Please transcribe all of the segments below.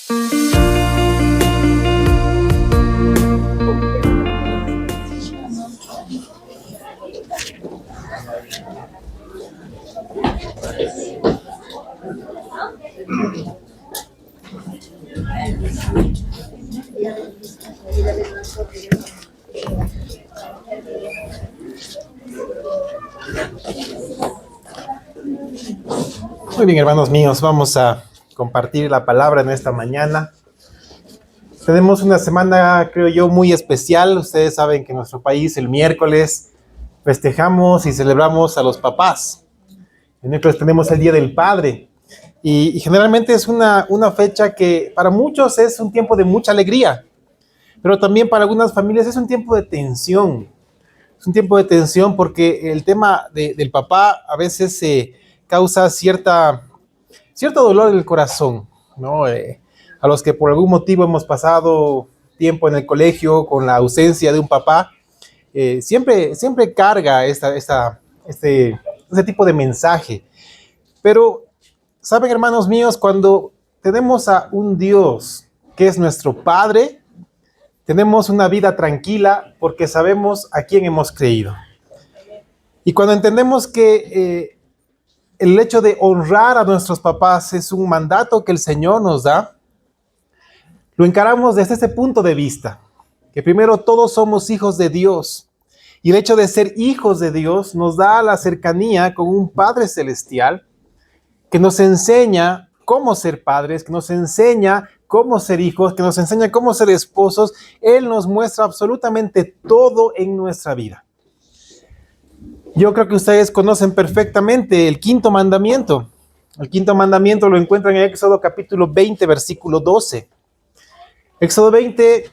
Muy bien, hermanos míos, vamos a compartir la palabra en esta mañana. Tenemos una semana, creo yo, muy especial. Ustedes saben que en nuestro país el miércoles festejamos y celebramos a los papás. El miércoles tenemos el Día del Padre. Y generalmente es una fecha que para muchos es un tiempo de mucha alegría, pero también para algunas familias es un tiempo de tensión. Es un tiempo de tensión porque el tema del papá a veces causa cierto dolor en el corazón, ¿no? A los que por algún motivo hemos pasado tiempo en el colegio con la ausencia de un papá, siempre carga este tipo de mensaje. Pero, ¿saben, hermanos míos? Cuando tenemos a un Dios que es nuestro Padre, tenemos una vida tranquila porque sabemos a quién hemos creído. Y cuando entendemos que el hecho de honrar a nuestros papás es un mandato que el Señor nos da, lo encaramos desde este punto de vista, que primero todos somos hijos de Dios. Y el hecho de ser hijos de Dios nos da la cercanía con un Padre Celestial que nos enseña cómo ser padres, que nos enseña cómo ser hijos, que nos enseña cómo ser esposos. Él nos muestra absolutamente todo en nuestra vida. Yo creo que ustedes conocen perfectamente el quinto mandamiento. El quinto mandamiento lo encuentran en Éxodo capítulo 20, versículo 12. Éxodo 20,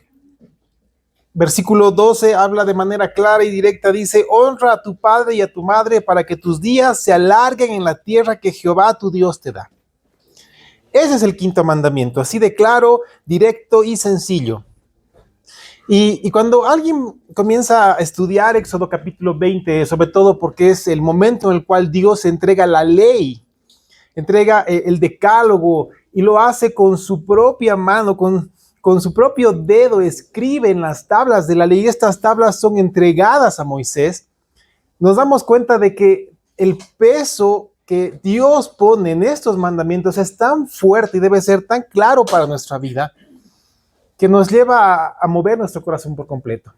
versículo 12 habla de manera clara y directa. Dice: honra a tu padre y a tu madre para que tus días se alarguen en la tierra que Jehová tu Dios te da. Ese es el quinto mandamiento, así de claro, directo y sencillo. Y cuando alguien comienza a estudiar Éxodo capítulo 20, sobre todo porque es el momento en el cual Dios entrega la ley, entrega el decálogo y lo hace con su propia mano, con su propio dedo, escribe en las tablas de la ley. Estas tablas son entregadas a Moisés. Nos damos cuenta de que el peso que Dios pone en estos mandamientos es tan fuerte y debe ser tan claro para nuestra vida que nos lleva a mover nuestro corazón por completo.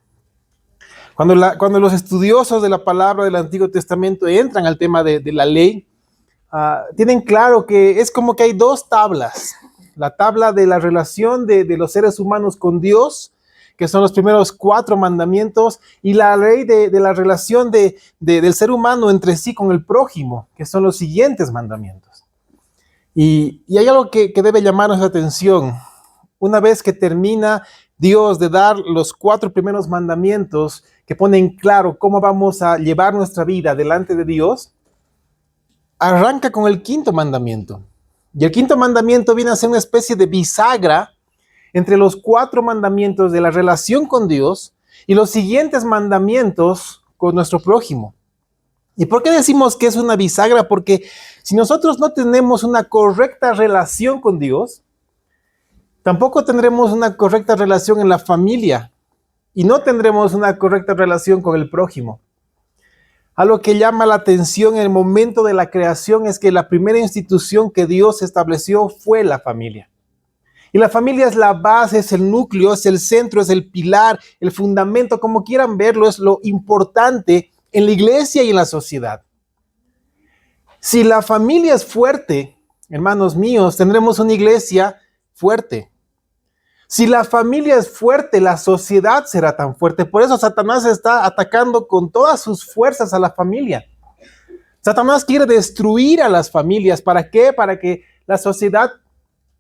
Cuando los estudiosos de la palabra del Antiguo Testamento entran al tema de la ley, tienen claro que es como que hay dos tablas. La tabla de la relación de los seres humanos con Dios, que son los primeros 4 mandamientos, y la ley de la relación del ser humano entre sí con el prójimo, que son los siguientes mandamientos. Y hay algo que debe llamarnos la atención. Una vez que termina Dios de dar los 4 primeros mandamientos que ponen claro cómo vamos a llevar nuestra vida delante de Dios, arranca con el quinto mandamiento. Y el quinto mandamiento viene a ser una especie de bisagra entre los 4 mandamientos de la relación con Dios y los siguientes mandamientos con nuestro prójimo. ¿Y por qué decimos que es una bisagra? Porque si nosotros no tenemos una correcta relación con Dios, tampoco tendremos una correcta relación en la familia y no tendremos una correcta relación con el prójimo. Algo que llama la atención en el momento de la creación es que la primera institución que Dios estableció fue la familia. Y la familia es la base, es el núcleo, es el centro, es el pilar, el fundamento, como quieran verlo, es lo importante en la iglesia y en la sociedad. Si la familia es fuerte, hermanos míos, tendremos una iglesia fuerte. Si la familia es fuerte, la sociedad será tan fuerte. Por eso Satanás está atacando con todas sus fuerzas a la familia. Satanás quiere destruir a las familias. ¿Para qué? Para que la sociedad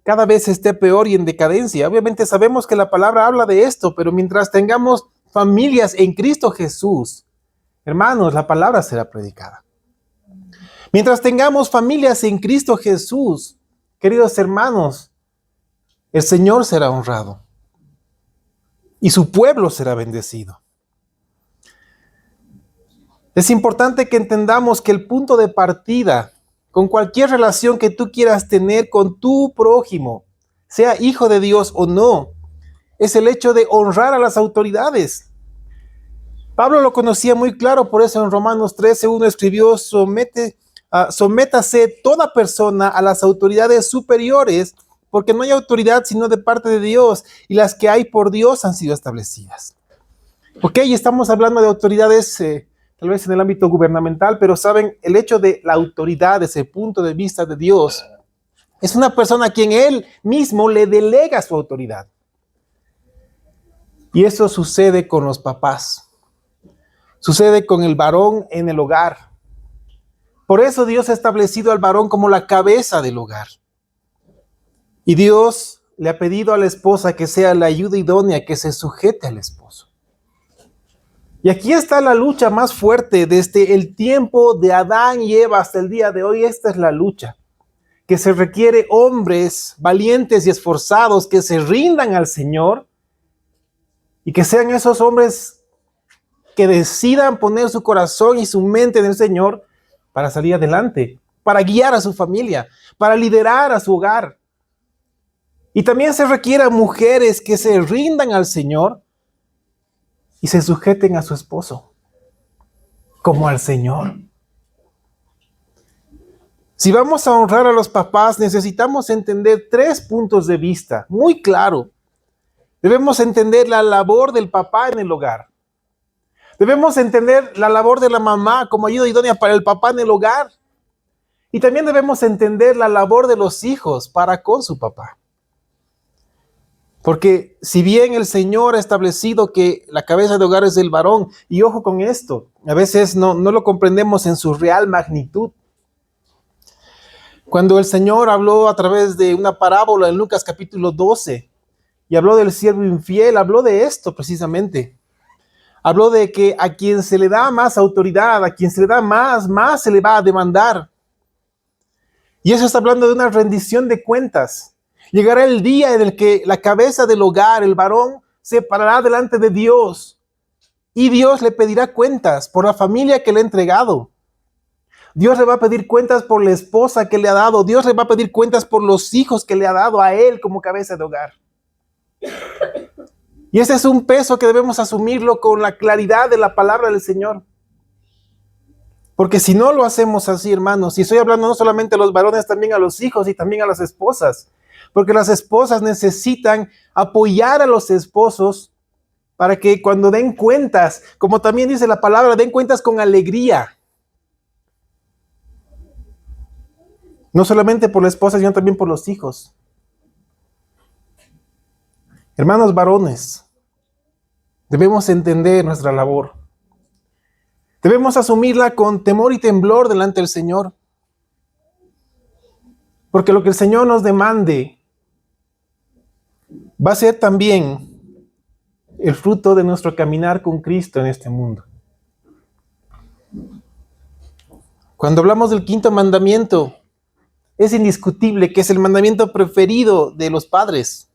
cada vez esté peor y en decadencia. Obviamente sabemos que la palabra habla de esto, pero mientras tengamos familias en Cristo Jesús, hermanos, la palabra será predicada. Mientras tengamos familias en Cristo Jesús, queridos hermanos, el Señor será honrado y su pueblo será bendecido. Es importante que entendamos que el punto de partida con cualquier relación que tú quieras tener con tu prójimo sea hijo de Dios o no, es el hecho de honrar a las autoridades. Pablo lo conocía muy claro, por eso en Romanos 13:1 escribió: sométase toda persona a las autoridades superiores, porque no hay autoridad sino de parte de Dios, y las que hay por Dios han sido establecidas. Ok, estamos hablando de autoridades tal vez en el ámbito gubernamental, pero saben, el hecho de la autoridad desde el punto de vista de Dios es una persona a quien Él mismo le delega su autoridad. Y eso sucede con los papás. Sucede con el varón en el hogar. Por eso Dios ha establecido al varón como la cabeza del hogar. Y Dios le ha pedido a la esposa que sea la ayuda idónea, que se sujete al esposo. Y aquí está la lucha más fuerte desde el tiempo de Adán y Eva hasta el día de hoy. Esta es la lucha, que se requiere hombres valientes y esforzados que se rindan al Señor y que sean esos hombres que decidan poner su corazón y su mente en el Señor para salir adelante, para guiar a su familia, para liderar a su hogar. Y también se requiere a mujeres que se rindan al Señor y se sujeten a su esposo, como al Señor. Si vamos a honrar a los papás, necesitamos entender 3 puntos de vista, muy claro. Debemos entender la labor del papá en el hogar. Debemos entender la labor de la mamá como ayuda idónea para el papá en el hogar. Y también debemos entender la labor de los hijos para con su papá. Porque si bien el Señor ha establecido que la cabeza de hogar es del varón, y ojo con esto, a veces no lo comprendemos en su real magnitud. Cuando el Señor habló a través de una parábola en Lucas capítulo 12, y habló del siervo infiel, habló de esto precisamente. Habló de que a quien se le da más autoridad, a quien se le da más se le va a demandar. Y eso está hablando de una rendición de cuentas. Llegará el día en el que la cabeza del hogar, el varón, se parará delante de Dios. Y Dios le pedirá cuentas por la familia que le ha entregado. Dios le va a pedir cuentas por la esposa que le ha dado. Dios le va a pedir cuentas por los hijos que le ha dado a él como cabeza de hogar. Y ese es un peso que debemos asumirlo con la claridad de la palabra del Señor. Porque si no lo hacemos así, hermanos, y estoy hablando no solamente a los varones, también a los hijos y también a las esposas. Porque las esposas necesitan apoyar a los esposos para que cuando den cuentas, como también dice la palabra, den cuentas con alegría. No solamente por la esposa, sino también por los hijos. Hermanos varones, debemos entender nuestra labor. Debemos asumirla con temor y temblor delante del Señor. Porque lo que el Señor nos demande va a ser también el fruto de nuestro caminar con Cristo en este mundo. Cuando hablamos del 5.º mandamiento, es indiscutible que es el mandamiento preferido de los padres.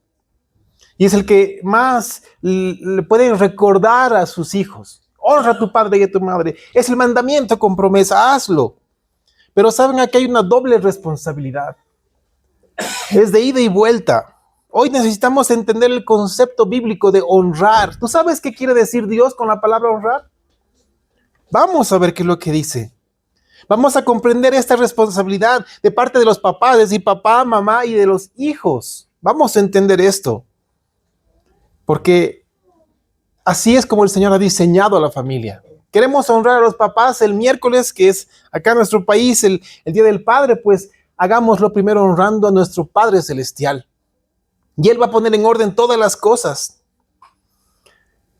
Y es el que más le pueden recordar a sus hijos. Honra a tu padre y a tu madre. Es el mandamiento con promesa, hazlo. Pero saben, aquí hay una doble responsabilidad. Es de ida y vuelta. Hoy necesitamos entender el concepto bíblico de honrar. ¿Tú sabes qué quiere decir Dios con la palabra honrar? Vamos a ver qué es lo que dice. Vamos a comprender esta responsabilidad de parte de los papás, es decir, papá, mamá y de los hijos. Vamos a entender esto. Porque así es como el Señor ha diseñado a la familia. Queremos honrar a los papás el miércoles, que es acá en nuestro país el Día del Padre, pues hagámoslo primero honrando a nuestro Padre Celestial. Y Él va a poner en orden todas las cosas.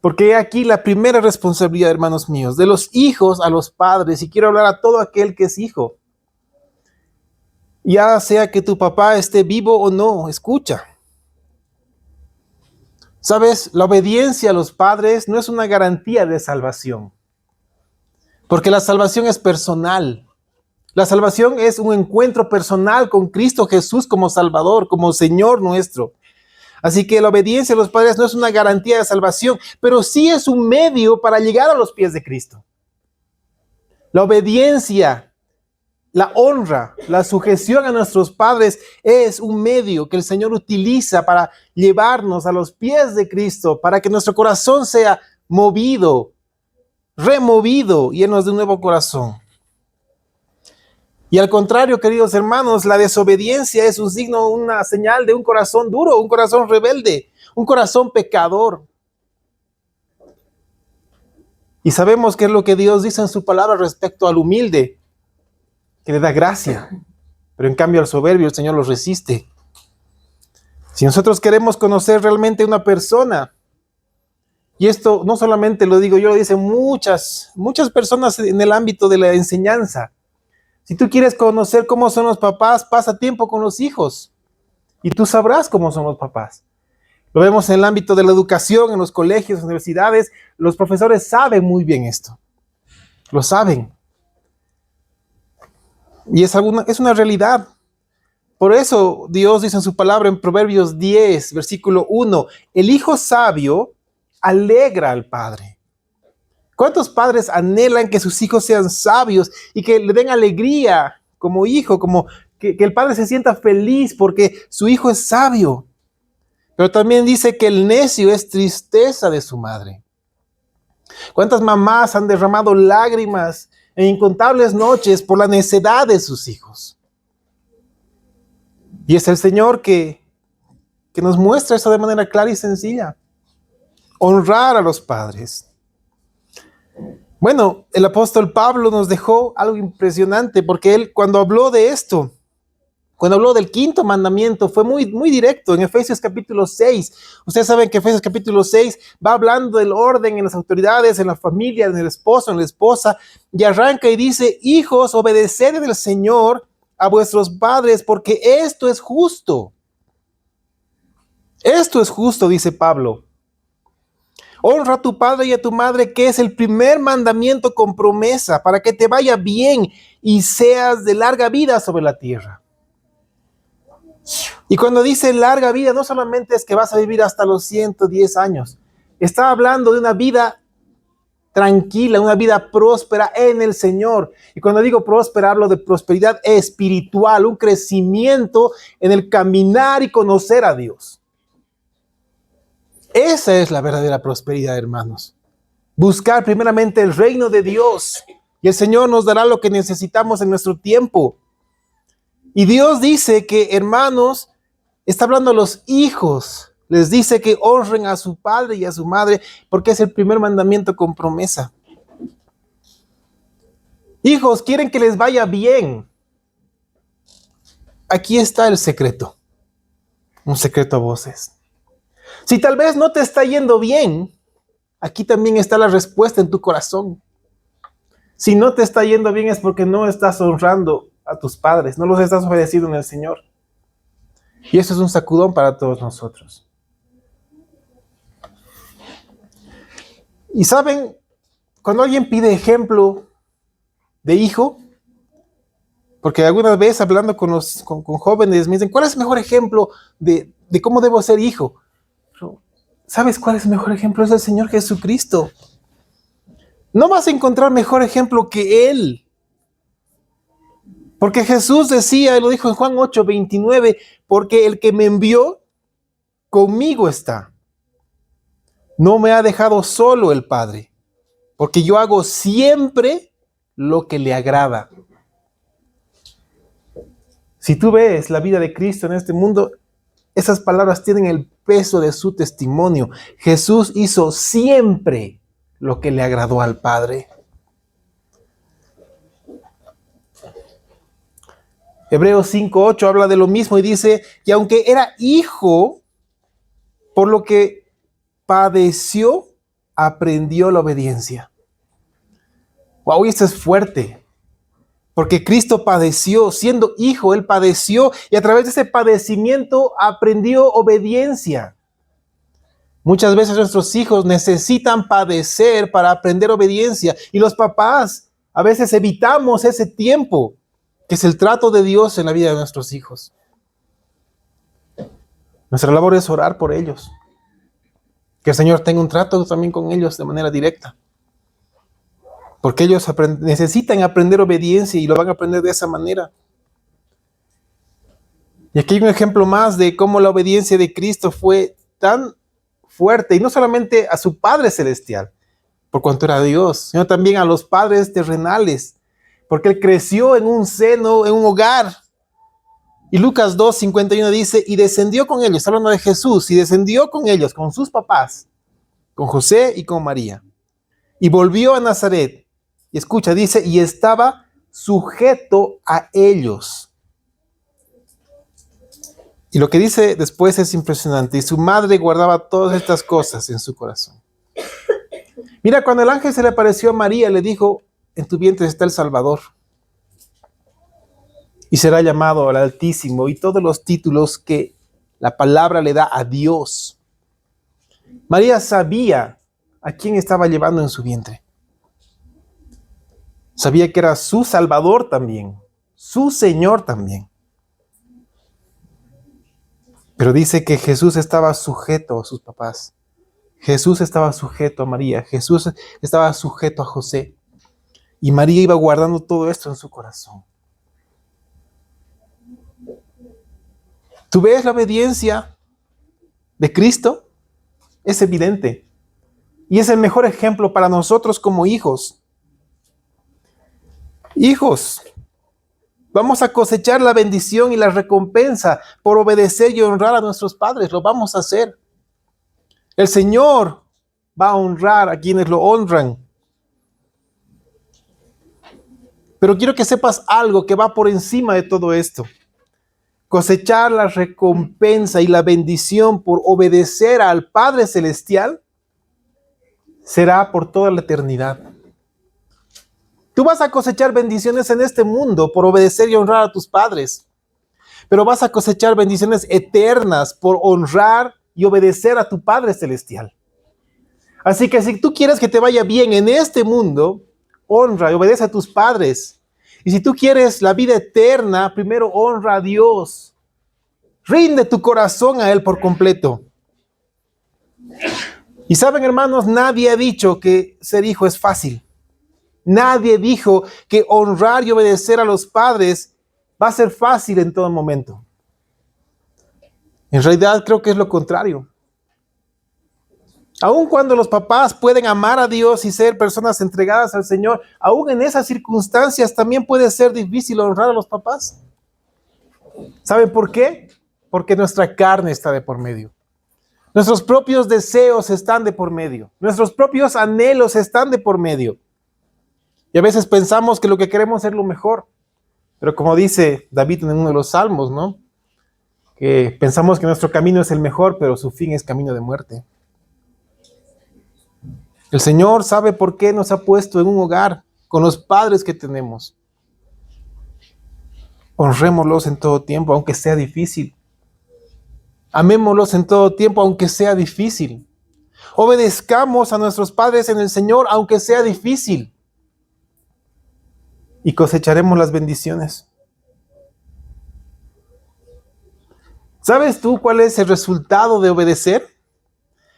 Porque aquí la primera responsabilidad, hermanos míos, de los hijos a los padres, y quiero hablar a todo aquel que es hijo. Ya sea que tu papá esté vivo o no, escucha. ¿Sabes? La obediencia a los padres no es una garantía de salvación. Porque la salvación es personal. La salvación es un encuentro personal con Cristo Jesús como Salvador, como Señor nuestro. Así que la obediencia a los padres no es una garantía de salvación, pero sí es un medio para llegar a los pies de Cristo. La obediencia La honra, la sujeción a nuestros padres es un medio que el Señor utiliza para llevarnos a los pies de Cristo, para que nuestro corazón sea movido, removido, llenos de un nuevo corazón. Y al contrario, queridos hermanos, la desobediencia es un signo, una señal de un corazón duro, un corazón rebelde, un corazón pecador. Y sabemos qué es lo que Dios dice en su palabra respecto al humilde, que le da gracia, pero en cambio al soberbio el Señor los resiste. Si nosotros queremos conocer realmente una persona, y esto no solamente lo digo yo, lo dicen muchas personas en el ámbito de la enseñanza. Si tú quieres conocer cómo son los papás, pasa tiempo con los hijos y tú sabrás cómo son los papás. Lo vemos en el ámbito de la educación, en los colegios, universidades. Los profesores saben muy bien esto. Lo saben. Y es una realidad. Por eso Dios dice en su palabra en Proverbios 10, versículo 1, el hijo sabio alegra al padre. ¿Cuántos padres anhelan que sus hijos sean sabios y que le den alegría como hijo, como que el padre se sienta feliz porque su hijo es sabio? Pero también dice que el necio es tristeza de su madre. ¿Cuántas mamás han derramado lágrimas en incontables noches por la necedad de sus hijos? Y es el Señor que nos muestra eso de manera clara y sencilla. Honrar a los padres. Bueno, el apóstol Pablo nos dejó algo impresionante porque él cuando habló de esto, cuando habló del quinto mandamiento, fue muy directo en Efesios capítulo 6. Ustedes saben que Efesios capítulo 6 va hablando del orden en las autoridades, en la familia, en el esposo, en la esposa, y arranca y dice, hijos, obedeced en el Señor a vuestros padres, porque esto es justo. Esto es justo, dice Pablo. Honra a tu padre y a tu madre, que es el primer mandamiento con promesa, para que te vaya bien y seas de larga vida sobre la tierra. Y cuando dice larga vida, no solamente es que vas a vivir hasta los 110 años. Está hablando de una vida tranquila, una vida próspera en el Señor. Y cuando digo próspera, hablo de prosperidad espiritual, un crecimiento en el caminar y conocer a Dios. Esa es la verdadera prosperidad, hermanos. Buscar primeramente el reino de Dios y el Señor nos dará lo que necesitamos en nuestro tiempo. Y Dios dice que, hermanos, está hablando a los hijos, les dice que honren a su padre y a su madre porque es el primer mandamiento con promesa. Hijos, quieren que les vaya bien. Aquí está el secreto, un secreto a voces. Si tal vez no te está yendo bien, aquí también está la respuesta en tu corazón. Si no te está yendo bien es porque no estás honrando a tus padres, no los estás obedeciendo en el Señor. Y eso es un sacudón para todos nosotros. Y saben, cuando alguien pide ejemplo de hijo, porque alguna vez hablando con jóvenes me dicen, ¿cuál es el mejor ejemplo de cómo debo ser hijo? ¿Sabes cuál es el mejor ejemplo? Es el Señor Jesucristo. No vas a encontrar mejor ejemplo que Él. Porque Jesús decía, y lo dijo en Juan 8:29, porque el que me envió, conmigo está. No me ha dejado solo el Padre, porque yo hago siempre lo que le agrada. Si tú ves la vida de Cristo en este mundo, esas palabras tienen el peso de su testimonio. Jesús hizo siempre lo que le agradó al Padre. Hebreos 5:8 habla de lo mismo y dice que aunque era hijo, por lo que padeció, aprendió la obediencia. Wow, esto es fuerte. Porque Cristo padeció, siendo hijo, Él padeció y a través de ese padecimiento aprendió obediencia. Muchas veces nuestros hijos necesitan padecer para aprender obediencia y los papás a veces evitamos ese tiempo, que es el trato de Dios en la vida de nuestros hijos. Nuestra labor es orar por ellos. Que el Señor tenga un trato también con ellos de manera directa. porque ellos necesitan aprender obediencia y lo van a aprender de esa manera. Y aquí hay un ejemplo más de cómo la obediencia de Cristo fue tan fuerte, y no solamente a su Padre Celestial, por cuanto era Dios, sino también a los padres terrenales, porque Él creció en un seno, en un hogar. Y Lucas 2:51 dice, y descendió con ellos, hablando de Jesús, y descendió con ellos, con sus papás, con José y con María, y volvió a Nazaret. Y escucha, dice, y estaba sujeto a ellos. Y lo que dice después es impresionante. Y su madre guardaba todas estas cosas en su corazón. Mira, cuando el ángel se le apareció a María, le dijo, en tu vientre está el Salvador. Y será llamado al Altísimo, y todos los títulos que la palabra le da a Dios. María sabía a quién estaba llevando en su vientre. Sabía que era su Salvador también, su Señor también. Pero dice que Jesús estaba sujeto a sus papás. Jesús estaba sujeto a María. Jesús estaba sujeto a José. Y María iba guardando todo esto en su corazón. ¿Tú ves la obediencia de Cristo? Es evidente. Y es el mejor ejemplo para nosotros como hijos. Hijos, vamos a cosechar la bendición y la recompensa por obedecer y honrar a nuestros padres. Lo vamos a hacer. El Señor va a honrar a quienes lo honran. Pero quiero que sepas algo que va por encima de todo esto. Cosechar la recompensa y la bendición por obedecer al Padre Celestial será por toda la eternidad. Tú vas a cosechar bendiciones en este mundo por obedecer y honrar a tus padres, pero vas a cosechar bendiciones eternas por honrar y obedecer a tu Padre Celestial. Así que si tú quieres que te vaya bien en este mundo, honra y obedece a tus padres. Y si tú quieres la vida eterna, primero honra a Dios. Rinde tu corazón a Él por completo. Y saben, hermanos, nadie ha dicho que ser hijo es fácil. Nadie dijo que honrar y obedecer a los padres va a ser fácil en todo momento. En realidad creo que es lo contrario. Aun cuando los papás pueden amar a Dios y ser personas entregadas al Señor, aún en esas circunstancias también puede ser difícil honrar a los papás. ¿Saben por qué? Porque nuestra carne está de por medio. Nuestros propios deseos están de por medio. Nuestros propios anhelos están de por medio. Y a veces pensamos que lo que queremos es lo mejor. Pero como dice David en uno de los salmos, ¿no? Que pensamos que nuestro camino es el mejor, pero su fin es camino de muerte. El Señor sabe por qué nos ha puesto en un hogar con los padres que tenemos. Honrémoslos en todo tiempo, aunque sea difícil. Amémoslos en todo tiempo, aunque sea difícil. Obedezcamos a nuestros padres en el Señor, aunque sea difícil. Y cosecharemos las bendiciones. ¿Sabes tú cuál es el resultado de obedecer?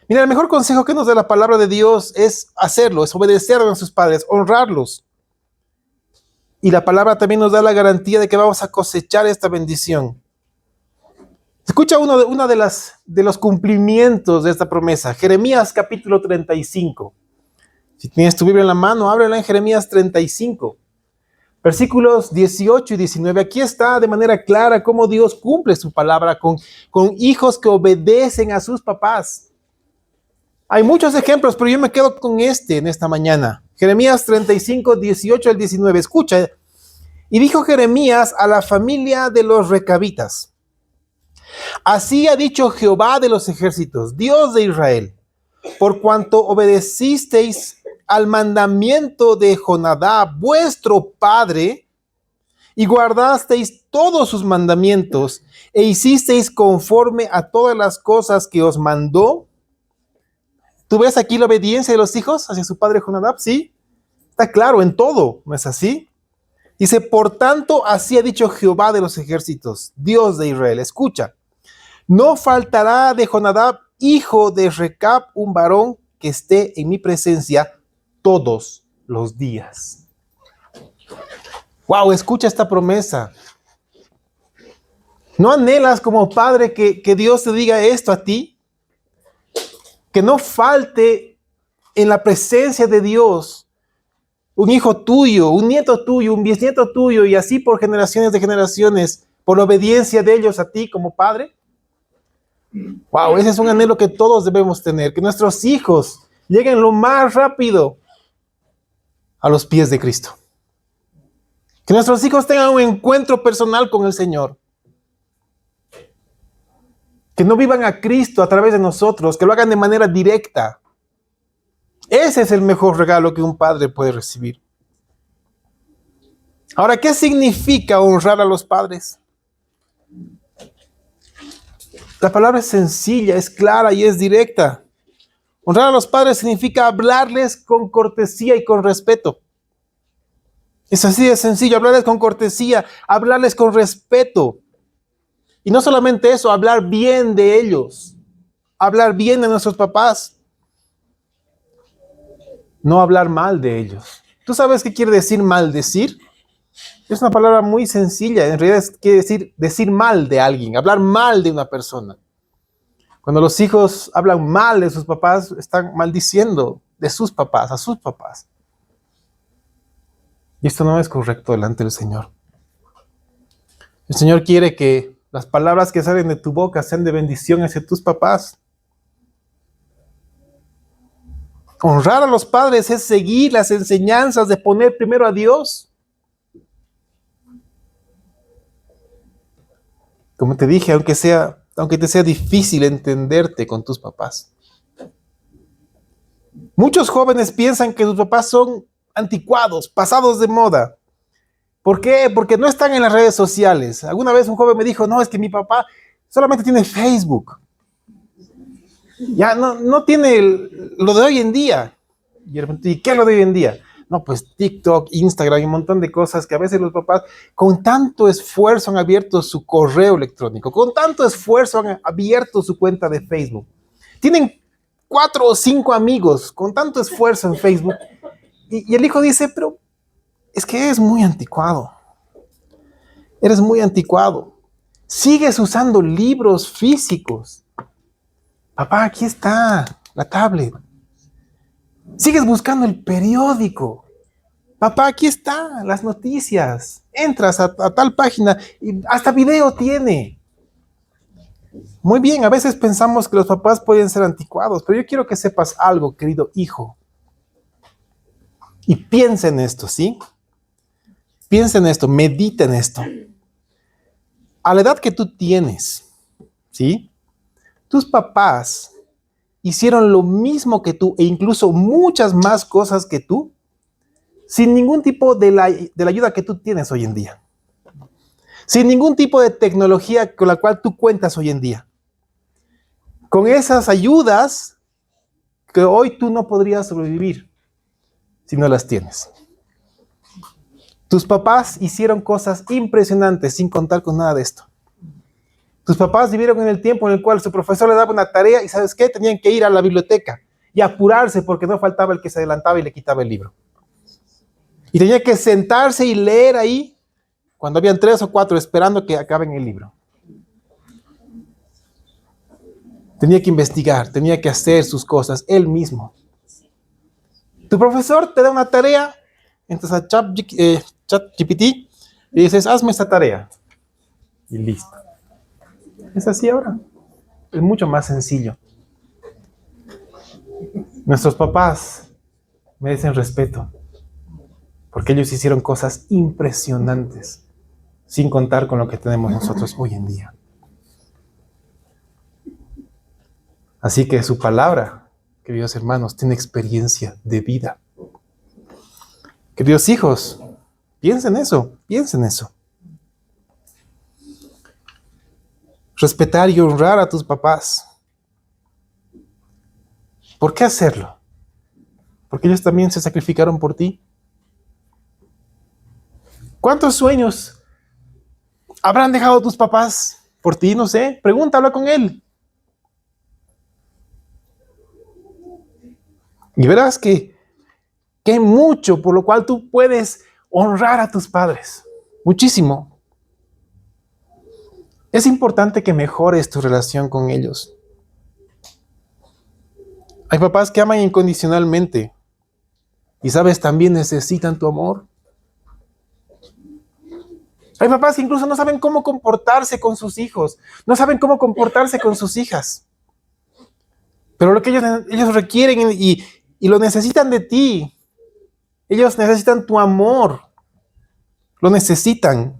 Mira, el mejor consejo que nos da la palabra de Dios es hacerlo, es obedecer a nuestros padres, honrarlos. Y la palabra también nos da la garantía de que vamos a cosechar esta bendición. Escucha uno de los cumplimientos de esta promesa. Jeremías capítulo 35. Si tienes tu Biblia en la mano, ábrela en Jeremías 35. Versículos 18 y 19. Aquí está de manera clara cómo Dios cumple su palabra con hijos que obedecen a sus papás. Hay muchos ejemplos, pero yo me quedo con en esta mañana. Jeremías 35, 18 al 19. Escucha. Y dijo Jeremías a la familia de los recabitas: así ha dicho Jehová de los ejércitos, Dios de Israel, por cuanto obedecisteis al mandamiento de Jonadab, vuestro padre, y guardasteis todos sus mandamientos, e hicisteis conforme a todas las cosas que os mandó. ¿Tú ves aquí la obediencia de los hijos hacia su padre Jonadab? Sí, está claro en todo, ¿no es así? Dice, por tanto, así ha dicho Jehová de los ejércitos, Dios de Israel. Escucha, no faltará de Jonadab, hijo de Recab, un varón que esté en mi presencia todos los días. Wow, escucha esta promesa. ¿No anhelas como padre que Dios te diga esto a ti? Que no falte en la presencia de Dios un hijo tuyo, un nieto tuyo, un bisnieto tuyo, y así por generaciones de generaciones, por la obediencia de ellos a ti como padre. Wow, ese es un anhelo que todos debemos tener, que nuestros hijos lleguen lo más rápido a los pies de Cristo. Que nuestros hijos tengan un encuentro personal con el Señor. Que no vivan a Cristo a través de nosotros, que lo hagan de manera directa. Ese es el mejor regalo que un padre puede recibir. Ahora, ¿qué significa honrar a los padres? La palabra es sencilla, es clara y es directa. Honrar a los padres significa hablarles con cortesía y con respeto. Es así de sencillo, hablarles con cortesía, hablarles con respeto. Y no solamente eso, hablar bien de ellos, hablar bien de nuestros papás. No hablar mal de ellos. ¿Tú sabes qué quiere decir maldecir? Es una palabra muy sencilla. En realidad quiere decir mal de alguien, hablar mal de una persona. Cuando los hijos hablan mal de sus papás, están maldiciendo de sus papás, a sus papás. Y esto no es correcto delante del Señor. El Señor quiere que las palabras que salen de tu boca sean de bendición hacia tus papás. Honrar a los padres es seguir las enseñanzas de poner primero a Dios. Como te dije, aunque te sea difícil entenderte con tus papás. Muchos jóvenes piensan que sus papás son anticuados, pasados de moda. ¿Por qué? Porque no están en las redes sociales. Alguna vez un joven me dijo, no, es que mi papá solamente tiene Facebook. Ya no tiene lo de hoy en día. Y de repente, ¿y qué es lo de hoy en día? No, pues TikTok, Instagram y un montón de cosas que a veces los papás con tanto esfuerzo han abierto su correo electrónico, con tanto esfuerzo han abierto su cuenta de Facebook. Tienen 4 o 5 amigos con tanto esfuerzo en Facebook. Y el hijo dice, pero es que eres muy anticuado. Eres muy anticuado. Sigues usando libros físicos. Papá, aquí está la tablet. Sigues buscando el periódico. Papá, aquí están las noticias. Entras a tal página y hasta video tiene. Muy bien, a veces pensamos que los papás pueden ser anticuados, pero yo quiero que sepas algo, querido hijo. Y piensa en esto, ¿sí? Piensa en esto, medita en esto. A la edad que tú tienes, ¿sí? Tus papás hicieron lo mismo que tú e incluso muchas más cosas que tú sin ningún tipo de la ayuda que tú tienes hoy en día. Sin ningún tipo de tecnología con la cual tú cuentas hoy en día. Con esas ayudas que hoy tú no podrías sobrevivir si no las tienes. Tus papás hicieron cosas impresionantes sin contar con nada de esto. Tus papás vivieron en el tiempo en el cual su profesor le daba una tarea y ¿sabes qué? Tenían que ir a la biblioteca y apurarse porque no faltaba el que se adelantaba y le quitaba el libro. Y tenía que sentarse y leer ahí cuando habían 3 o 4 esperando que acaben el libro. Tenía que investigar, tenía que hacer sus cosas él mismo. Tu profesor te da una tarea, entras a ChatGPT y dices, hazme esta tarea. Y listo. Es así ahora. Es mucho más sencillo. Nuestros papás merecen respeto porque ellos hicieron cosas impresionantes sin contar con lo que tenemos nosotros hoy en día. Así que su palabra, queridos hermanos, tiene experiencia de vida. Queridos hijos, piensen eso, piensen eso. Respetar y honrar a tus papás. ¿Por qué hacerlo? Porque ellos también se sacrificaron por ti. ¿Cuántos sueños habrán dejado tus papás por ti? No sé, habla con él. Y verás que que hay mucho por lo cual tú puedes honrar a tus padres. Muchísimo. Es importante que mejores tu relación con ellos. Hay papás que aman incondicionalmente y, sabes, también necesitan tu amor. Hay papás que incluso no saben cómo comportarse con sus hijos, no saben cómo comportarse con sus hijas. Pero lo que ellos requieren y lo necesitan de ti. Ellos necesitan tu amor. Lo necesitan.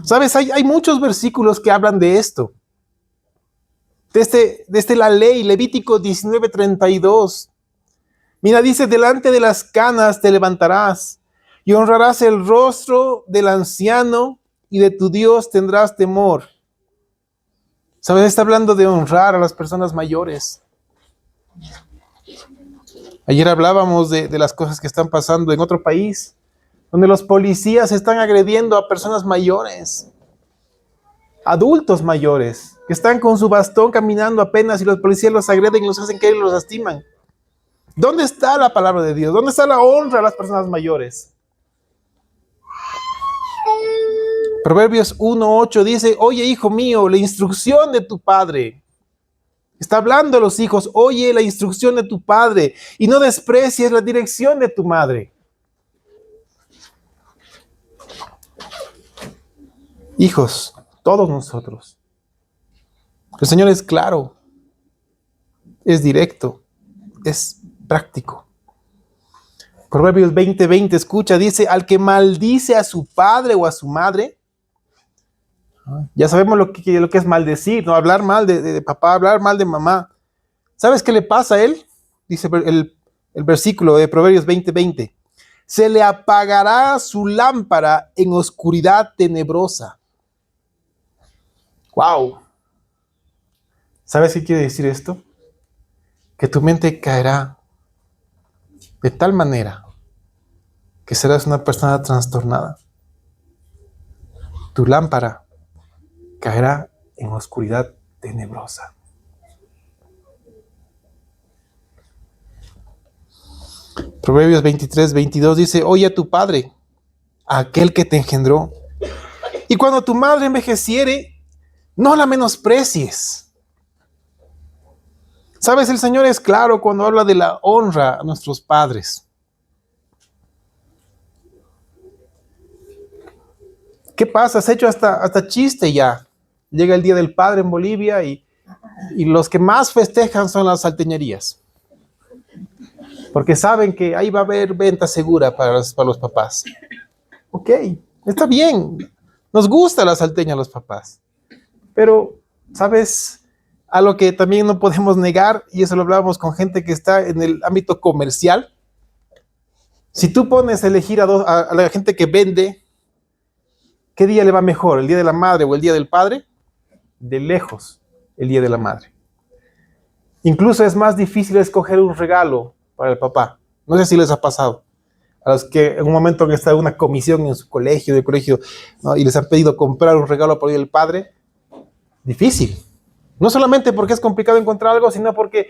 ¿Sabes? Hay muchos versículos que hablan de esto. Desde la ley, Levítico 19:32. Mira, dice, delante de las canas te levantarás y honrarás el rostro del anciano y de tu Dios tendrás temor. ¿Sabes? Está hablando de honrar a las personas mayores. Ayer hablábamos de las cosas que están pasando en otro país, donde los policías están agrediendo a personas mayores, adultos mayores, que están con su bastón caminando apenas y los policías los agreden y los hacen caer y los lastiman. ¿Dónde está la palabra de Dios? ¿Dónde está la honra a las personas mayores? Proverbios 1:8 dice, oye, hijo mío, la instrucción de tu padre. Está hablando a los hijos, oye la instrucción de tu padre y no desprecies la dirección de tu madre. Hijos, todos nosotros. El Señor es claro, es directo, es práctico. Proverbios 20:20, escucha, dice, al que maldice a su padre o a su madre, ya sabemos lo que es maldecir, ¿no? Hablar mal de papá, hablar mal de mamá. ¿Sabes qué le pasa a él? Dice el versículo de Proverbios 20:20. Se le apagará su lámpara en oscuridad tenebrosa. ¡Wow! ¿Sabes qué quiere decir esto? Que tu mente caerá de tal manera que serás una persona trastornada. Tu lámpara caerá en oscuridad tenebrosa. Proverbios 23:22 dice, oye a tu padre, a aquel que te engendró. Y cuando tu madre envejeciere, no la menosprecies. ¿Sabes? El Señor es claro cuando habla de la honra a nuestros padres. ¿Qué pasa? Has hecho hasta chiste ya. Llega el Día del Padre en Bolivia y los que más festejan son las salteñerías. Porque saben que ahí va a haber venta segura para los papás. Ok, está bien. Nos gusta la salteña a los papás. Pero, ¿sabes? Algo que también no podemos negar, y eso lo hablábamos con gente que está en el ámbito comercial. Si tú pones a elegir a la gente que vende, ¿qué día le va mejor? ¿El Día de la Madre o el Día del Padre? De lejos, el Día de la Madre. Incluso es más difícil escoger un regalo para el papá. No sé si les ha pasado. A los que en un momento han estado en una comisión en su colegio, ¿no? Y les han pedido comprar un regalo para el padre. Difícil. No solamente porque es complicado encontrar algo, sino porque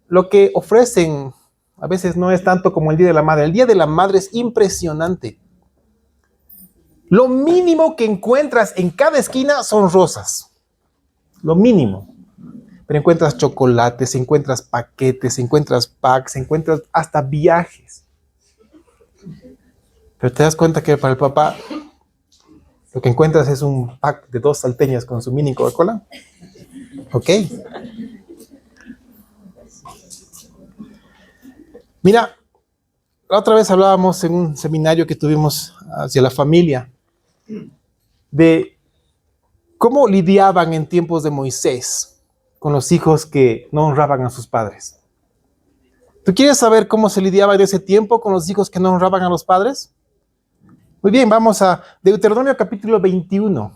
lo que ofrecen a veces no es tanto como el Día de la Madre. El Día de la Madre es impresionante. Lo mínimo que encuentras en cada esquina son rosas. Lo mínimo. Pero encuentras chocolates, encuentras paquetes, encuentras packs, encuentras hasta viajes. Pero te das cuenta que para el papá lo que encuentras es un pack de 2 salteñas con su mini Coca-Cola. Ok. Mira, la otra vez hablábamos en un seminario que tuvimos hacia la familia de cómo lidiaban en tiempos de Moisés con los hijos que no honraban a sus padres. ¿Tú quieres saber cómo se lidiaba en ese tiempo con los hijos que no honraban a los padres? Muy bien, vamos a Deuteronomio capítulo 21,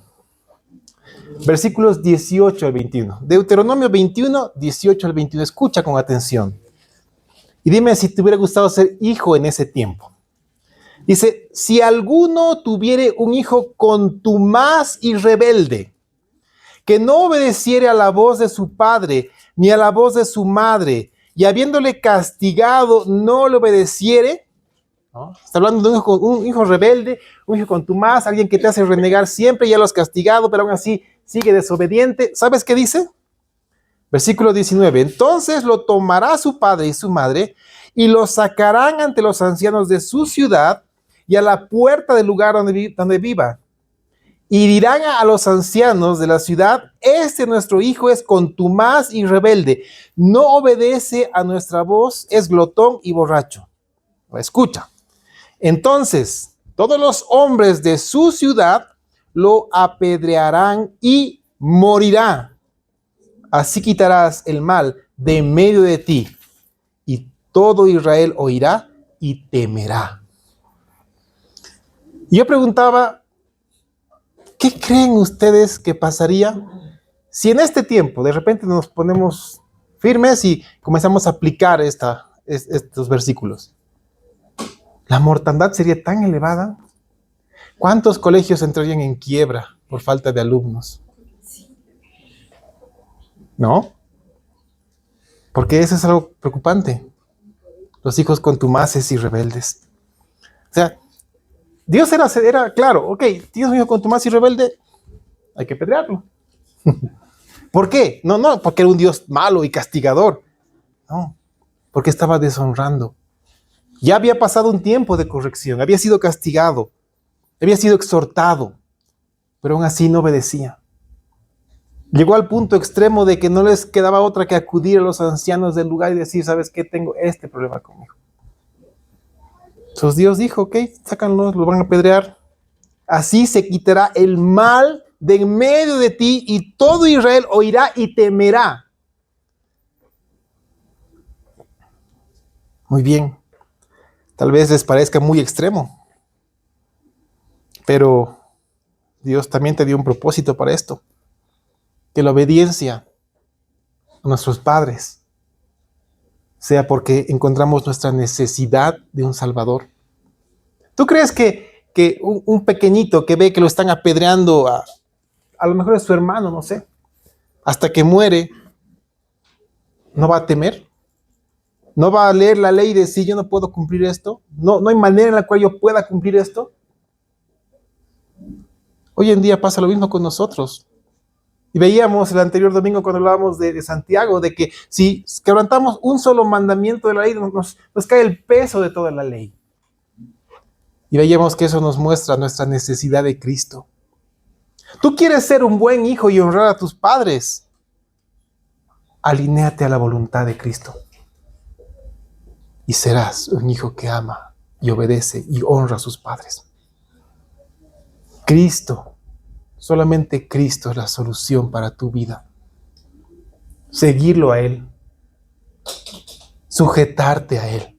versículos 18 al 21. Deuteronomio 21, 18 al 21. Escucha con atención. Y dime si te hubiera gustado ser hijo en ese tiempo. Dice, si alguno tuviere un hijo contumaz y rebelde, que no obedeciere a la voz de su padre, ni a la voz de su madre, y habiéndole castigado no le obedeciere, ¿no? Está hablando de un hijo rebelde, un hijo contumaz, alguien que te hace renegar siempre, ya lo has castigado, pero aún así sigue desobediente. ¿Sabes qué dice? Versículo 19. Entonces lo tomará su padre y su madre y lo sacarán ante los ancianos de su ciudad y a la puerta del lugar donde viva. Y dirán a los ancianos de la ciudad: este nuestro hijo es contumaz y rebelde, no obedece a nuestra voz, es glotón y borracho. Escucha. Entonces todos los hombres de su ciudad lo apedrearán y morirá. Así quitarás el mal de en medio de ti, y todo Israel oirá y temerá. Y yo preguntaba, ¿qué creen ustedes que pasaría si en este tiempo de repente nos ponemos firmes y comenzamos a aplicar estos versículos? ¿La mortandad sería tan elevada? ¿Cuántos colegios entrarían en quiebra por falta de alumnos? ¿No? Porque eso es algo preocupante. Los hijos contumaces y rebeldes. O sea, Dios era claro, ok, tienes un hijo contumaz y rebelde, hay que pedrearlo. ¿Por qué? No, porque era un Dios malo y castigador. No, porque estaba deshonrando. Ya había pasado un tiempo de corrección, había sido castigado, había sido exhortado, pero aún así no obedecía. Llegó al punto extremo de que no les quedaba otra que acudir a los ancianos del lugar y decir: ¿sabes qué? Tengo este problema conmigo. Entonces Dios dijo: ok, sácanlos, los van a apedrear. Así se quitará el mal de en medio de ti y todo Israel oirá y temerá. Muy bien. Tal vez les parezca muy extremo, pero Dios también te dio un propósito para esto. Que la obediencia a nuestros padres sea porque encontramos nuestra necesidad de un Salvador. ¿Tú crees que un pequeñito que ve que lo están apedreando a lo mejor es su hermano, no sé, hasta que muere, no va a temer? ¿No va a leer la ley y decir: yo no puedo cumplir esto? No hay manera en la cual yo pueda cumplir esto. Hoy en día pasa lo mismo con nosotros. Y veíamos el anterior domingo cuando hablábamos de Santiago, de que si quebrantamos un solo mandamiento de la ley, nos cae el peso de toda la ley. Y veíamos que eso nos muestra nuestra necesidad de Cristo. Tú quieres ser un buen hijo y honrar a tus padres. Alinéate a la voluntad de Cristo. Y serás un hijo que ama y obedece y honra a sus padres. Cristo, solamente Cristo es la solución para tu vida. Seguirlo a Él. Sujetarte a Él.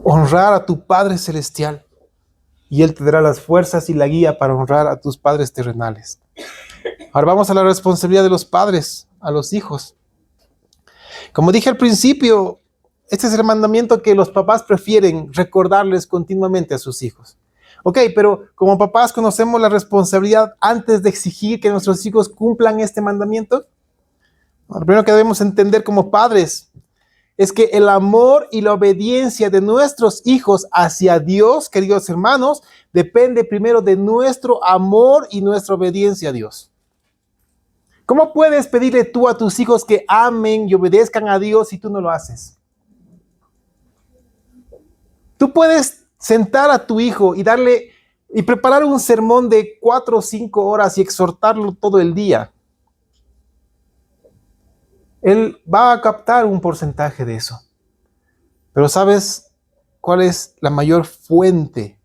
Honrar a tu Padre Celestial. Y Él te dará las fuerzas y la guía para honrar a tus padres terrenales. Ahora vamos a la responsabilidad de los padres, a los hijos. Como dije al principio, este es el mandamiento que los papás prefieren recordarles continuamente a sus hijos. Ok, pero como papás conocemos la responsabilidad antes de exigir que nuestros hijos cumplan este mandamiento. Lo primero que debemos entender como padres es que el amor y la obediencia de nuestros hijos hacia Dios, queridos hermanos, depende primero de nuestro amor y nuestra obediencia a Dios. ¿Cómo puedes pedirle tú a tus hijos que amen y obedezcan a Dios si tú no lo haces? Tú puedes sentar a tu hijo y darle y preparar un sermón de 4 o 5 horas y exhortarlo todo el día. Él va a captar un porcentaje de eso. Pero ¿sabes cuál es la mayor fuente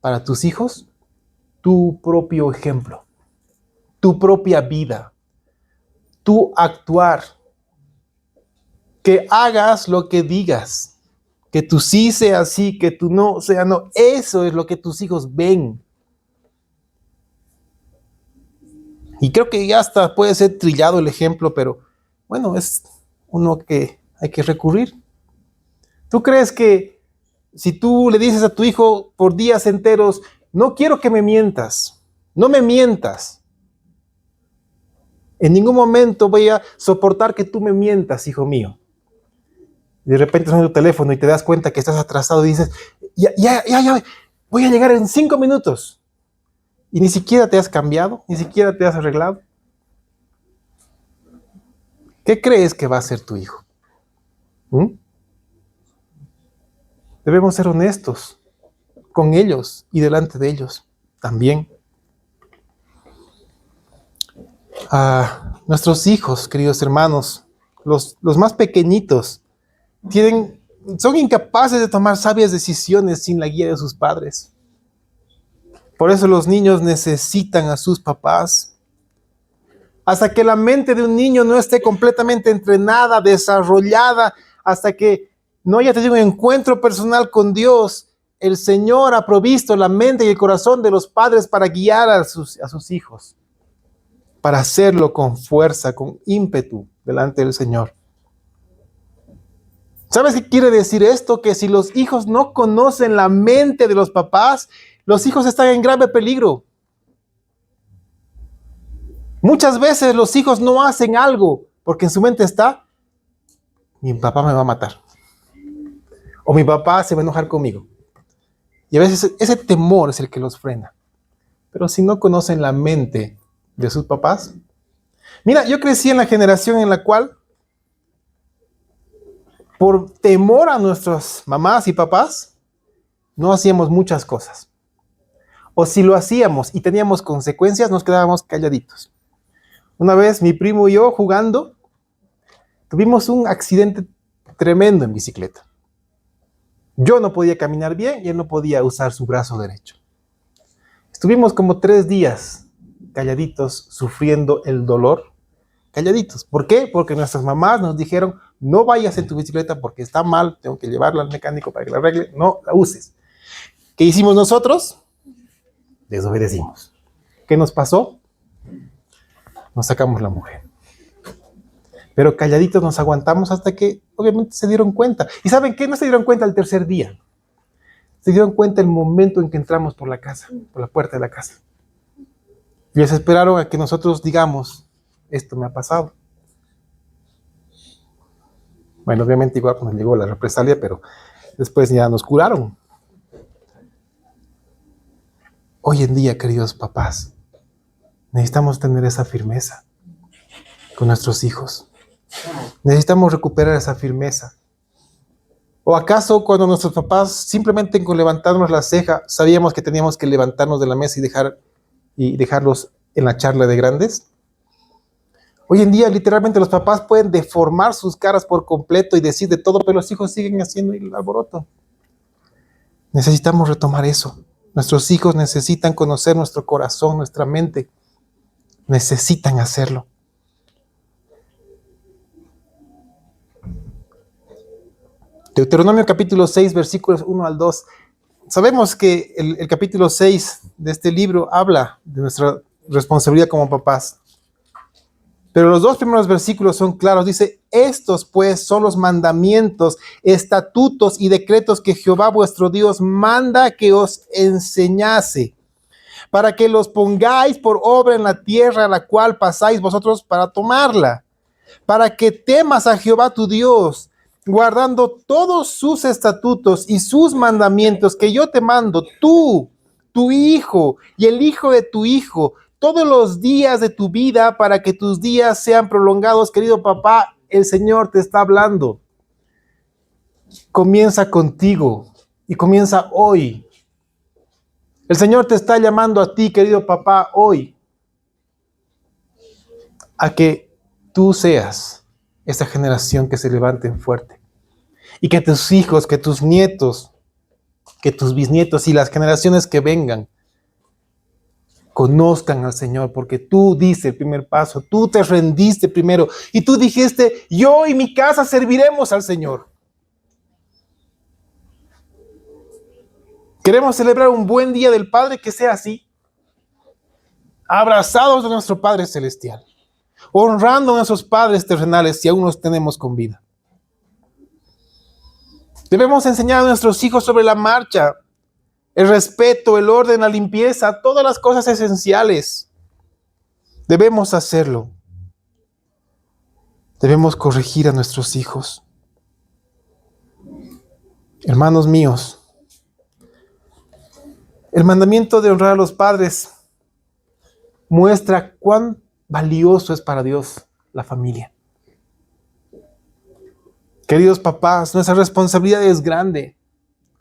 para tus hijos? Tu propio ejemplo, tu propia vida, tu actuar. Que hagas lo que digas. Que tu sí sea sí, que tu no sea no. Eso es lo que tus hijos ven. Y creo que ya hasta puede ser trillado el ejemplo, pero bueno, es uno que hay que recurrir. ¿Tú crees que si tú le dices a tu hijo por días enteros: no quiero que me mientas, no me mientas? En ningún momento voy a soportar que tú me mientas, hijo mío. Y de repente suena tu teléfono y te das cuenta que estás atrasado y dices, ya, voy a llegar en 5 minutos. Y ni siquiera te has cambiado, ni siquiera te has arreglado. ¿Qué crees que va a hacer tu hijo? Debemos ser honestos con ellos y delante de ellos también. Nuestros hijos, queridos hermanos, los más pequeñitos, son incapaces de tomar sabias decisiones sin la guía de sus padres. Por eso los niños necesitan a sus papás. Hasta que la mente de un niño no esté completamente entrenada, desarrollada, hasta que no haya tenido un encuentro personal con Dios, el Señor ha provisto la mente y el corazón de los padres para guiar a sus hijos, para hacerlo con fuerza, con ímpetu delante del Señor. ¿Sabes qué quiere decir esto? Que si los hijos no conocen la mente de los papás, los hijos están en grave peligro. Muchas veces los hijos no hacen algo porque en su mente está, mi papá me va a matar. O mi papá se va a enojar conmigo. Y a veces ese temor es el que los frena. Pero si no conocen la mente de sus papás. Mira, yo crecí en la generación en la cual, por temor a nuestras mamás y papás, no hacíamos muchas cosas. O si lo hacíamos y teníamos consecuencias, nos quedábamos calladitos. Una vez mi primo y yo jugando, tuvimos un accidente tremendo en bicicleta. Yo no podía caminar bien y él no podía usar su brazo derecho. Estuvimos como 3 días calladitos, sufriendo el dolor, calladitos. ¿Por qué? Porque nuestras mamás nos dijeron, no vayas en tu bicicleta porque está mal, tengo que llevarla al mecánico para que la arregle, no la uses. ¿Qué hicimos nosotros? Desobedecimos. ¿Qué nos pasó? Nos sacamos la mujer. Pero calladitos nos aguantamos hasta que obviamente se dieron cuenta. ¿Y saben qué? No se dieron cuenta el tercer día. Se dieron cuenta el momento en que entramos por la casa, por la puerta de la casa. Y les esperaron a que nosotros digamos, esto me ha pasado. Bueno, obviamente igual nos llegó la represalia, pero después ya nos curaron. Hoy en día, queridos papás, necesitamos tener esa firmeza con nuestros hijos. Necesitamos recuperar esa firmeza. ¿O acaso cuando nuestros papás simplemente con levantarnos la ceja sabíamos que teníamos que levantarnos de la mesa y dejarlos en la charla de grandes? Hoy en día literalmente los papás pueden deformar sus caras por completo y decir de todo, pero los hijos siguen haciendo el alboroto. Necesitamos retomar eso. Nuestros hijos necesitan conocer nuestro corazón, nuestra mente. Necesitan hacerlo. Deuteronomio capítulo 6, versículos 1 al 2. Sabemos que el capítulo 6 de este libro habla de nuestra responsabilidad como papás. Pero los 2 primeros versículos son claros. Dice, estos pues son los mandamientos, estatutos y decretos que Jehová vuestro Dios manda que os enseñase, para que los pongáis por obra en la tierra a la cual pasáis vosotros para tomarla, para que temas a Jehová tu Dios, guardando todos sus estatutos y sus mandamientos que yo te mando, tú, tu hijo y el hijo de tu hijo, todos los días de tu vida, para que tus días sean prolongados. Querido papá, el Señor te está hablando. Comienza contigo y comienza hoy. El Señor te está llamando a ti, querido papá, hoy, a que tú seas esa generación que se levante fuerte. Y que tus hijos, que tus nietos, que tus bisnietos y las generaciones que vengan conozcan al Señor, porque tú diste el primer paso, tú te rendiste primero y tú dijiste, yo y mi casa serviremos al Señor. Queremos celebrar un buen día del Padre, que sea así, abrazados de nuestro Padre Celestial, honrando a nuestros padres terrenales si aún los tenemos con vida. Debemos enseñar a nuestros hijos sobre la marcha, el respeto, el orden, la limpieza, todas las cosas esenciales. Debemos hacerlo. Debemos corregir a nuestros hijos. Hermanos míos, el mandamiento de honrar a los padres muestra cuán valioso es para Dios la familia. Queridos papás, nuestra responsabilidad es grande.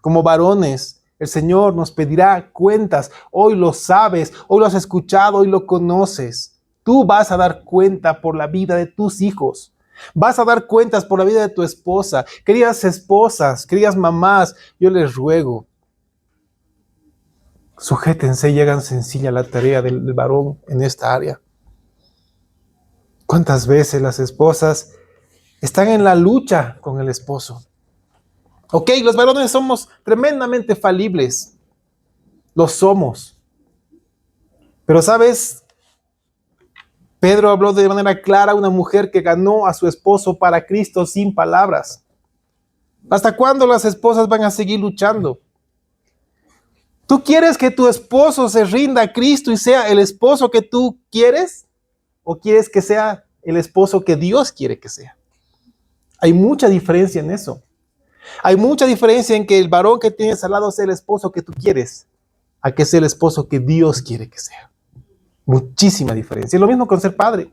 Como varones, el Señor nos pedirá cuentas. Hoy lo sabes, hoy lo has escuchado, hoy lo conoces. Tú vas a dar cuenta por la vida de tus hijos. Vas a dar cuentas por la vida de tu esposa. Queridas esposas, queridas mamás, yo les ruego, sujétense y hagan sencilla la tarea del varón en esta área. ¿Cuántas veces las esposas están en la lucha con el esposo? Ok, los varones somos tremendamente falibles. Lo somos. Pero ¿sabes? Pedro habló de manera clara a una mujer que ganó a su esposo para Cristo sin palabras. ¿Hasta cuándo las esposas van a seguir luchando? ¿Tú quieres que tu esposo se rinda a Cristo y sea el esposo que tú quieres? ¿O quieres que sea el esposo que Dios quiere que sea? Hay mucha diferencia en eso. Hay mucha diferencia en que el varón que tienes al lado sea el esposo que tú quieres, a que sea el esposo que Dios quiere que sea. Muchísima diferencia. Es lo mismo con ser padre.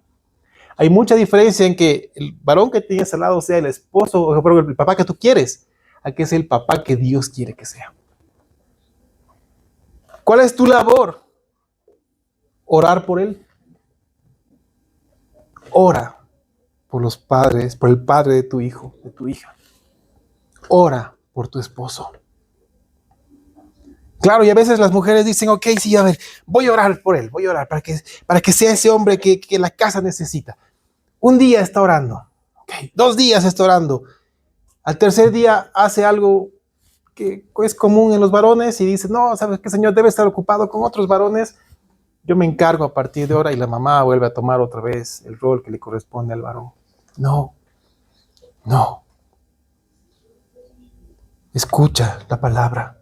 Hay mucha diferencia en que el varón que tienes al lado sea el esposo, o el papá que tú quieres, a que sea el papá que Dios quiere que sea. ¿Cuál es tu labor? Orar por él. Ora por los padres, por el padre de tu hijo, de tu hija. Ora por tu esposo. Claro, y a veces las mujeres dicen, ok, sí, a ver, voy a orar por él, voy a orar para que sea ese hombre que la casa necesita. Un día está orando, okay, 2 días está orando. Al tercer día hace algo que es común en los varones y dice, no, ¿sabes qué, señor? Debe estar ocupado con otros varones. Yo me encargo a partir de ahora, y la mamá vuelve a tomar otra vez el rol que le corresponde al varón. No. Escucha la palabra.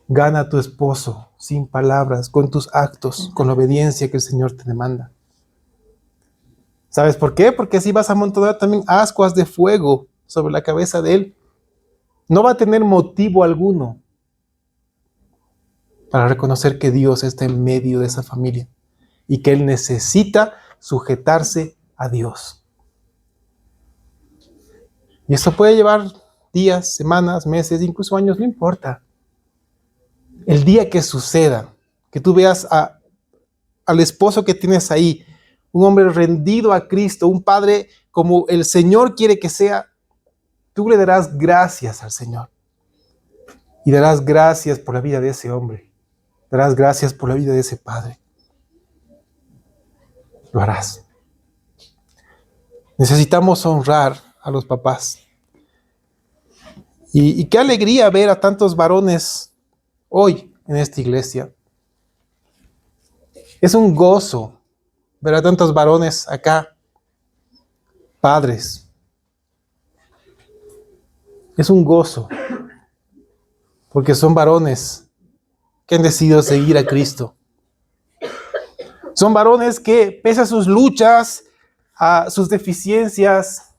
Gana a tu esposo sin palabras, con tus actos, con la obediencia que el Señor te demanda. ¿Sabes por qué? Porque así vas a amontonar también ascuas de fuego sobre la cabeza de él. No va a tener motivo alguno para reconocer que Dios está en medio de esa familia y que él necesita sujetarse a Dios. Y eso puede llevar días, semanas, meses, incluso años, no importa. El día que suceda, que tú veas al esposo que tienes ahí, un hombre rendido a Cristo, un padre como el Señor quiere que sea, tú le darás gracias al Señor. Y darás gracias por la vida de ese hombre. Darás gracias por la vida de ese padre. Lo harás. Necesitamos honrar a los papás. Y qué alegría ver a tantos varones hoy en esta iglesia. Es un gozo ver a tantos varones acá, padres. Es un gozo, porque son varones que han decidido seguir a Cristo. Son varones que, pese a sus luchas, a sus deficiencias,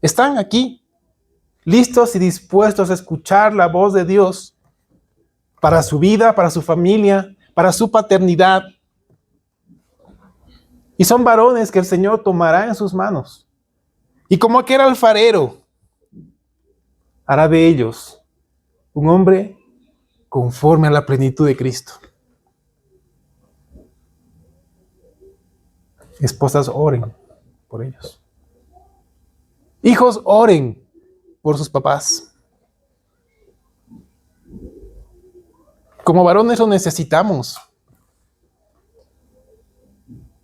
están aquí, listos y dispuestos a escuchar la voz de Dios para su vida, para su familia, para su paternidad. Y son varones que el Señor tomará en sus manos. Y como aquel alfarero, hará de ellos un hombre conforme a la plenitud de Cristo. Esposas, oren por ellos. Hijos, oren por sus papás. Como varones lo necesitamos.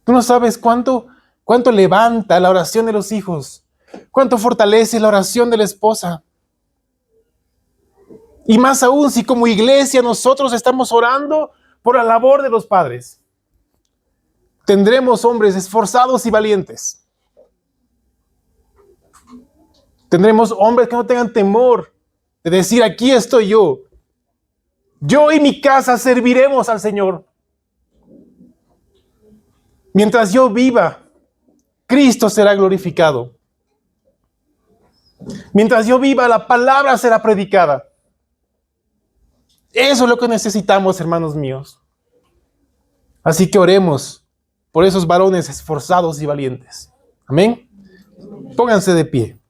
Tú no sabes cuánto levanta la oración de los hijos, cuánto fortalece la oración de la esposa. Y más aún si como iglesia nosotros estamos orando por la labor de los padres. Tendremos hombres esforzados y valientes. Tendremos hombres que no tengan temor de decir, aquí estoy yo. Yo y mi casa serviremos al Señor. Mientras yo viva, Cristo será glorificado. Mientras yo viva, la palabra será predicada. Eso es lo que necesitamos, hermanos míos. Así que oremos por esos varones esforzados y valientes. Amén. Pónganse de pie.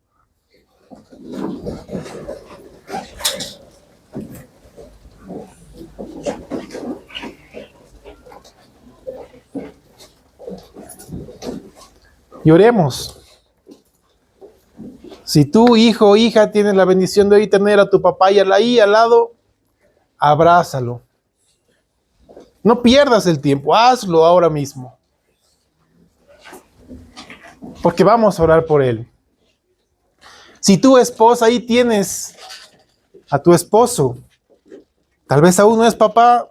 Y oremos. Si tú, hijo o hija, tienes la bendición de hoy tener a tu papá y ahí al lado, abrázalo. No pierdas el tiempo, hazlo ahora mismo. Porque vamos a orar por él. Si tu esposa ahí tienes a tu esposo, tal vez aún no es papá,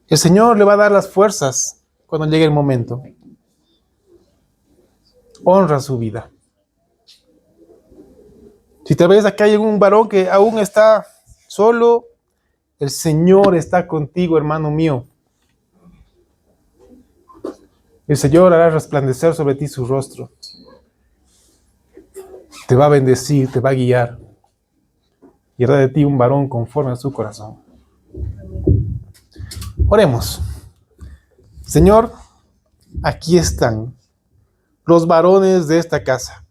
el Señor le va a dar las fuerzas cuando llegue el momento. Honra su vida. Si tal vez acá hay un varón que aún está solo, el Señor está contigo, hermano mío. El Señor hará resplandecer sobre ti su rostro. Te va a bendecir, te va a guiar. Y hará de ti un varón conforme a su corazón. Oremos. Señor, aquí están los varones de esta casa.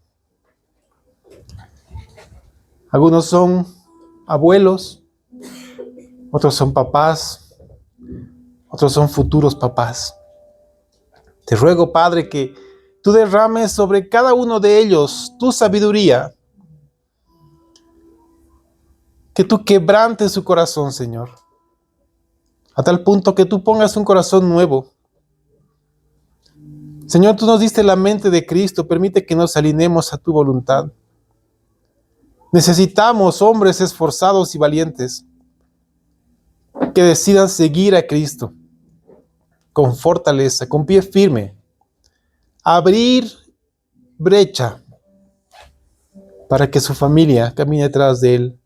Algunos son abuelos, otros son papás, otros son futuros papás. Te ruego, Padre, que tú derrames sobre cada uno de ellos tu sabiduría, que tú quebrantes su corazón, Señor, a tal punto que tú pongas un corazón nuevo. Señor, tú nos diste la mente de Cristo, permite que nos alineemos a tu voluntad. Necesitamos hombres esforzados y valientes que decidan seguir a Cristo con fortaleza, con pie firme, abrir brecha para que su familia camine detrás de Él.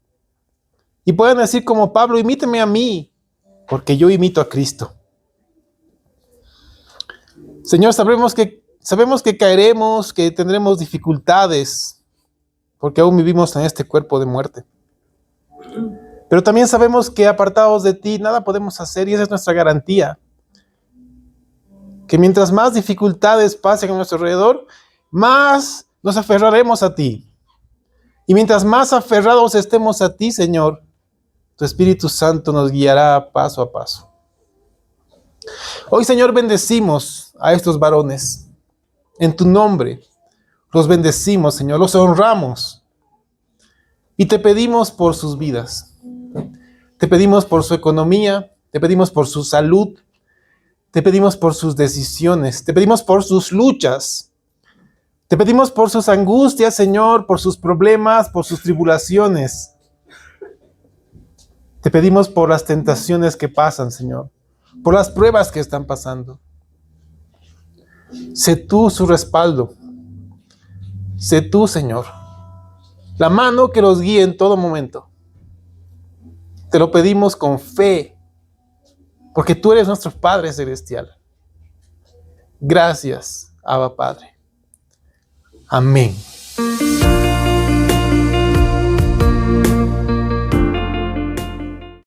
Y puedan decir como Pablo, imíteme a mí, porque yo imito a Cristo. Señor, sabemos que caeremos, que tendremos dificultades, porque aún vivimos en este cuerpo de muerte. Pero también sabemos que apartados de ti nada podemos hacer, y esa es nuestra garantía. Que mientras más dificultades pasen a nuestro alrededor, más nos aferraremos a ti. Y mientras más aferrados estemos a ti, Señor, tu Espíritu Santo nos guiará paso a paso. Hoy, Señor, bendecimos a estos varones. En tu nombre, los bendecimos, Señor, los honramos. Y te pedimos por sus vidas. Te pedimos por su economía, te pedimos por su salud, te pedimos por sus decisiones, te pedimos por sus luchas, te pedimos por sus angustias, Señor, por sus problemas, por sus tribulaciones. Te pedimos por las tentaciones que pasan, Señor, por las pruebas que están pasando. Sé tú su respaldo. Sé tú, Señor, la mano que los guíe en todo momento. Te lo pedimos con fe, porque tú eres nuestro Padre Celestial. Gracias, Abba Padre. Amén.